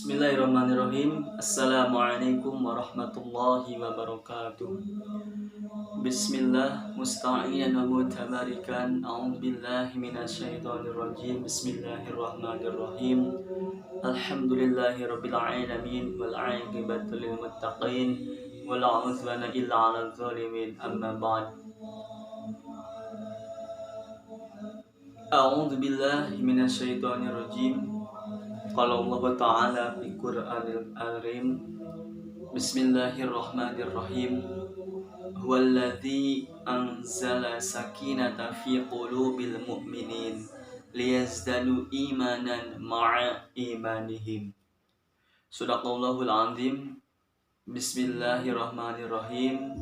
Bismillahirrahmanirrahim. Assalamualaikum warahmatullahi wabarakatuh. Bismillah musta'inan wa mutabarikan. A'udzubillahi minasyaitonirrajim. Bismillahirrahmanirrahim. Alhamdulillahi rabbil alamin wal 'aqibatu lil muttaqin wala 'udwana illa 'alal zalimin. Amma ba'd. A'udzubillahi minasyaitonirrajim. Qala Allah Ta'ala fi Qur'anil Karim. Bismillahirrahmanirrahim. Huwallazi anzala sakinata fi qulubil mu'minin liyazdadu imanan ma'a imanihim. Shadaqallahul azim. Bismillahirrahmanirrahim.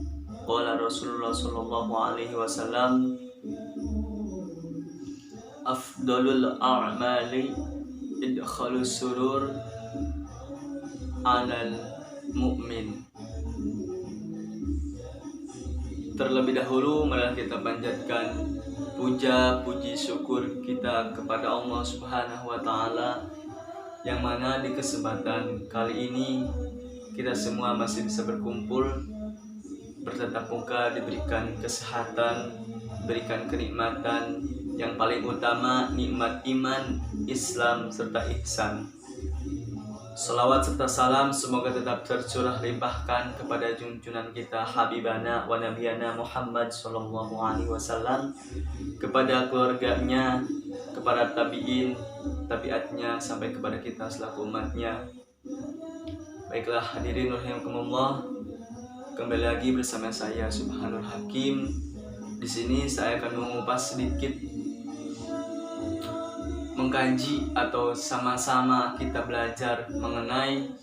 Qala Rasulullah sallallahu alaihi wasallam, afdalul a'mali idkhalus surur alal mu'min. Terlebih dahulu marilah kita panjatkan puja puji syukur kita kepada Allah Subhanahu wa taala, yang mana di kesempatan kali ini kita semua masih bisa berkumpul bertatap muka, diberikan kesehatan, diberikan kenikmatan, yang paling utama nikmat iman, Islam, serta ihsan. Salawat serta salam semoga tetap tercurah limpahkan kepada junjungan kita Habibana wa Nabiyana Muhammad sallallahu alaihi wasallam, kepada keluarganya, kepada tabi'in, tabi'atnya, sampai kepada kita selaku umatnya. Baiklah hadirin rahimakumullah, kembali lagi bersama saya Subhanul Hakim. Di sini saya akan mengupas sedikit, mengkaji atau sama-sama kita belajar mengenai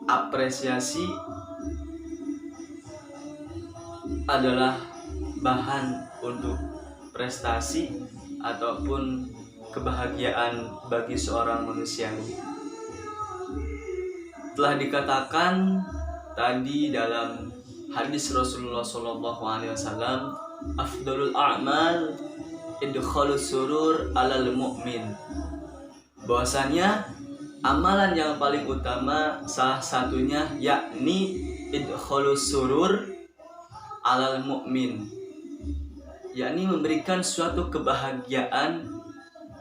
apresiasi adalah bahan untuk prestasi ataupun kebahagiaan bagi seorang manusia. Telah dikatakan tadi dalam hadis Rasulullah SAW, afdalul a'mal idkhalus surur alal mu'min, bahwasanya amalan yang paling utama salah satunya yakni idkhalus surur alal mu'min, yakni memberikan suatu kebahagiaan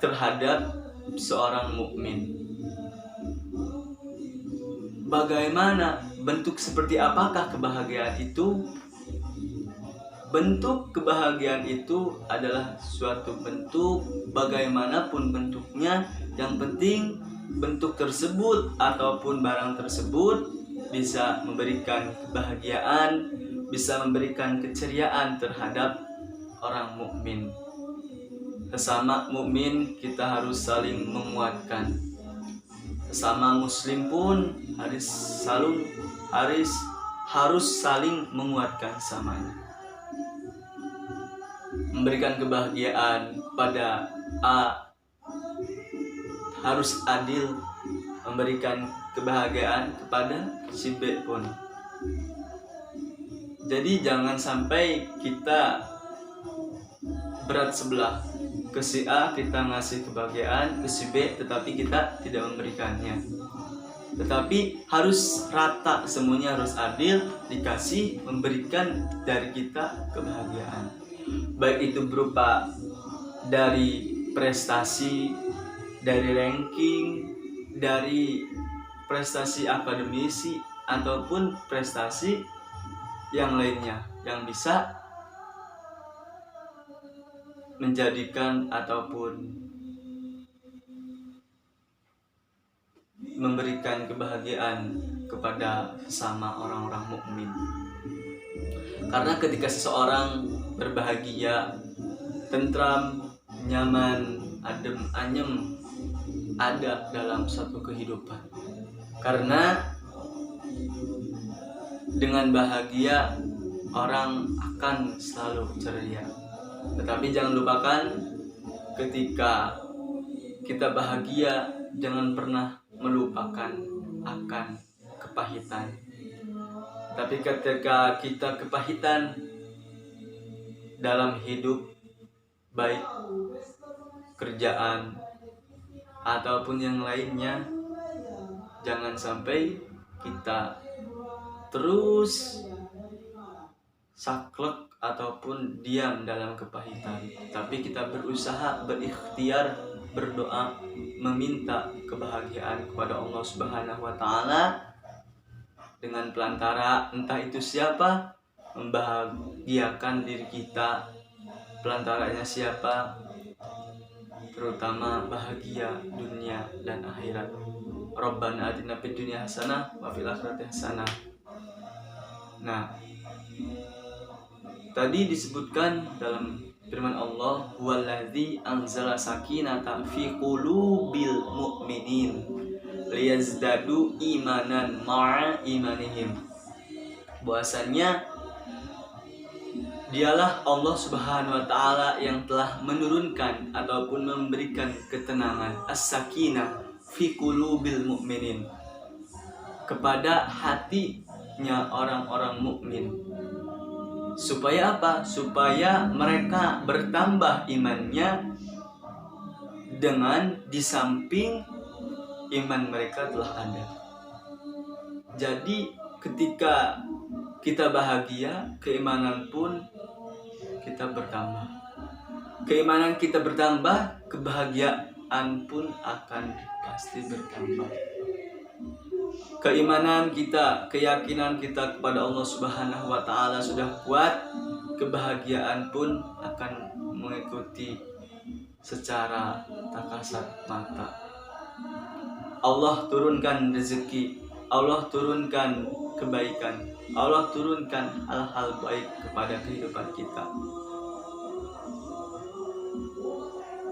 terhadap seorang mukmin. Bagaimana bentuk, seperti apakah kebahagiaan itu? Bentuk kebahagiaan itu adalah suatu bentuk, bagaimanapun bentuknya, yang penting bentuk tersebut ataupun barang tersebut bisa memberikan kebahagiaan, bisa memberikan keceriaan terhadap orang mukmin. Sesama mukmin kita harus saling menguatkan. Sesama muslim pun harus saling menguatkan samanya. Memberikan kebahagiaan pada A harus adil memberikan kebahagiaan kepada si B pun. Jadi jangan sampai kita berat sebelah, ke si A kita ngasih kebahagiaan, ke si B tetapi kita tidak memberikannya. Tetapi harus rata, semuanya harus adil, dikasih, memberikan dari kita kebahagiaan, baik itu berupa dari prestasi, dari ranking, dari prestasi akademisi, ataupun prestasi yang lainnya yang bisa menjadikan ataupun memberikan kebahagiaan kepada sesama orang-orang mukmin. Karena ketika seseorang berbahagia, tentram, nyaman, adem, anyem ada dalam satu kehidupan. Karena dengan bahagia orang akan selalu ceria. Tetapi jangan lupakan, ketika kita bahagia, jangan pernah melupakan akan kepahitan. Tapi ketika kita kepahitan dalam hidup, baik kerjaan ataupun yang lainnya, Jangan sampai kita terus saklek ataupun diam dalam kepahitan, tapi kita berusaha, berikhtiar, berdoa, meminta kebahagiaan kepada Allah Subhanahu wa taala dengan pelantara entah itu siapa, membahagiakan diri kita. Pelantaranya siapa? Terutama bahagia dunia dan akhirat. Rabbana atina fid dunya hasanah wa fil akhirati hasanah. Nah, tadi disebutkan dalam firman Allah, huwallazi anzala sakinata fi qulubil mu'minin liyazdadu imanan ma'a imanihim. Bahwasanya dialah Allah Subhanahu wa taala yang telah menurunkan ataupun memberikan ketenangan as-sakinah fi qulubil mu'minin kepada hatinya orang-orang mukmin. Supaya apa? Supaya mereka bertambah imannya dengan di samping iman mereka telah ada. Jadi ketika kita bahagia, keimanan pun kita bertambah. Keimanan kita bertambah, kebahagiaan pun akan pasti bertambah. Keimanan kita, keyakinan kita kepada Allah Subhanahu wa taala sudah kuat, kebahagiaan pun akan mengikuti secara tak kasat mata. Allah turunkan rezeki, Allah turunkan kebaikan, Allah turunkan hal-hal baik kepada kehidupan kita.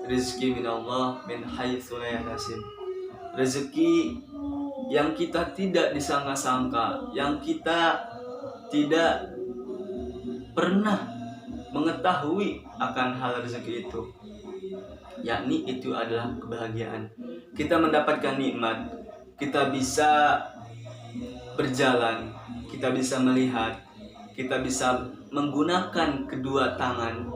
Rizki minallah min haitsu la yahtasib. Rezeki yang kita tidak disangka-sangka, yang kita tidak pernah mengetahui akan hal rezeki itu, yakni itu adalah kebahagiaan. Kita mendapatkan nikmat, kita bisa berjalan, kita bisa melihat, kita bisa menggunakan kedua tangan,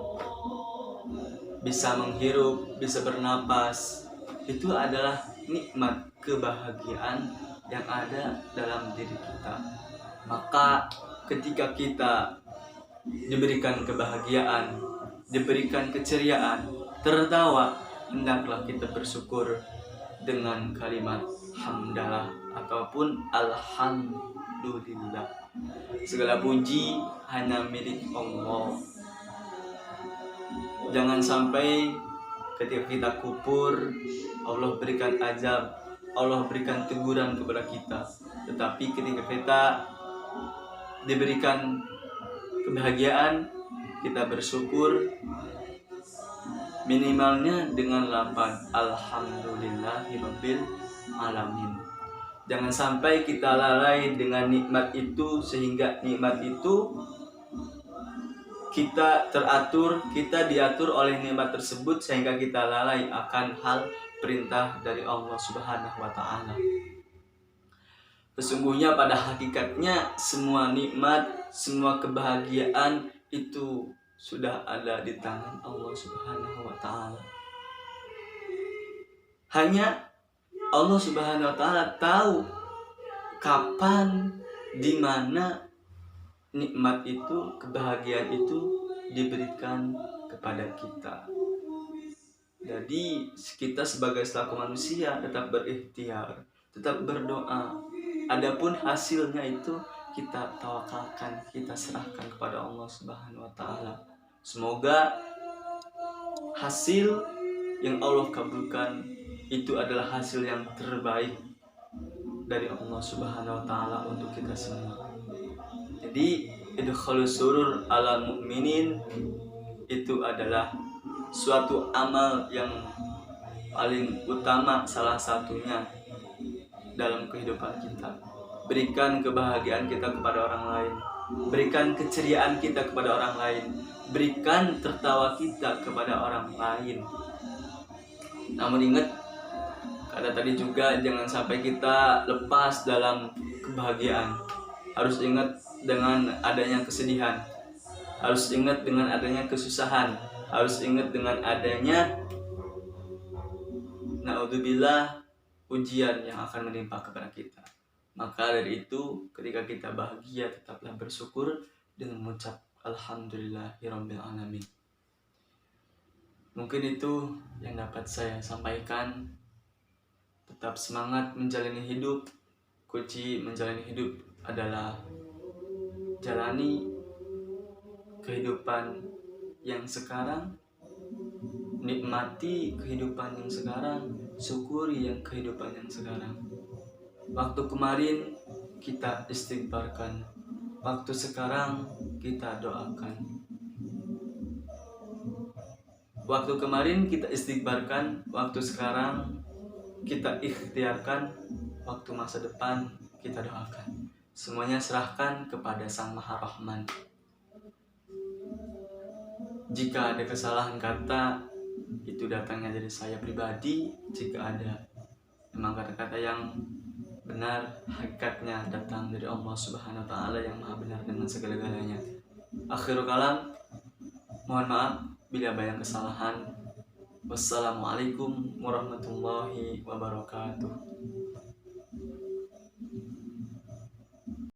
bisa menghirup, bisa bernapas. Itu adalah nikmat kebahagiaan yang ada dalam diri kita. Maka ketika kita diberikan kebahagiaan, diberikan keceriaan, tertawa, hendaklah kita bersyukur dengan kalimat hamdalah ataupun alhamdulillah. Segala puji hanya milik Allah. Jangan sampai ketika kita kufur, Allah berikan azab, Allah berikan teguran kepada kita. Tetapi ketika kita diberikan kebahagiaan, kita bersyukur minimalnya dengan lafaz alhamdulillahirabbil alamin. Jangan sampai kita lalai dengan nikmat itu, sehingga nikmat itu kita teratur, kita diatur oleh nikmat tersebut, sehingga kita lalai akan hal perintah dari Allah Subhanahu wa taala. Sesungguhnya pada hakikatnya semua nikmat, semua kebahagiaan itu sudah ada di tangan Allah Subhanahu wa taala. Hanya Allah Subhanahu wa taala tahu kapan, di mana nikmat itu, kebahagiaan itu diberikan kepada kita. Jadi kita sebagai selaku manusia tetap berikhtiar, tetap berdoa. Adapun hasilnya itu kita tawakalkan, kita serahkan kepada Allah Subhanahu wa taala. Semoga hasil yang Allah kabulkan itu adalah hasil yang terbaik dari Allah Subhanahu wa taala untuk kita semua. Jadi idkhalus surur ala mu'minin itu adalah suatu amal yang paling utama, salah satunya dalam kehidupan kita. Berikan kebahagiaan kita kepada orang lain, berikan keceriaan kita kepada orang lain, berikan tertawa kita kepada orang lain. Namun ingat, kata tadi juga, jangan sampai kita lepas dalam kebahagiaan. Harus ingat dengan adanya kesedihan, harus ingat dengan adanya kesusahan, harus ingat dengan adanya naudzubillah ujian yang akan menimpa kepada kita. Maka dari itu, ketika kita bahagia, tetaplah bersyukur dengan mengucap Alhamdulillahirabbil alamin. Mungkin itu yang dapat saya sampaikan. Tetap semangat menjalani hidup. Kunci menjalani hidup adalah jalani kehidupan yang sekarang, nikmati kehidupan yang sekarang, syukuri yang kehidupan yang sekarang. Waktu kemarin kita istighfarkan, waktu sekarang kita doakan. Waktu kemarin kita istighfarkan, waktu sekarang kita ikhtiarkan, waktu masa depan kita doakan. Semuanya serahkan kepada Sang Maha Rahman. Jika ada kesalahan kata, itu datangnya dari saya pribadi. Jika ada memang kata-kata yang benar, hakikatnya datang dari Allah Subhanahu wa Ta'ala yang Maha benar dengan segala-galanya. Akhirul kalam, mohon maaf bila banyak kesalahan. Wassalamualaikum warahmatullahi wabarakatuh.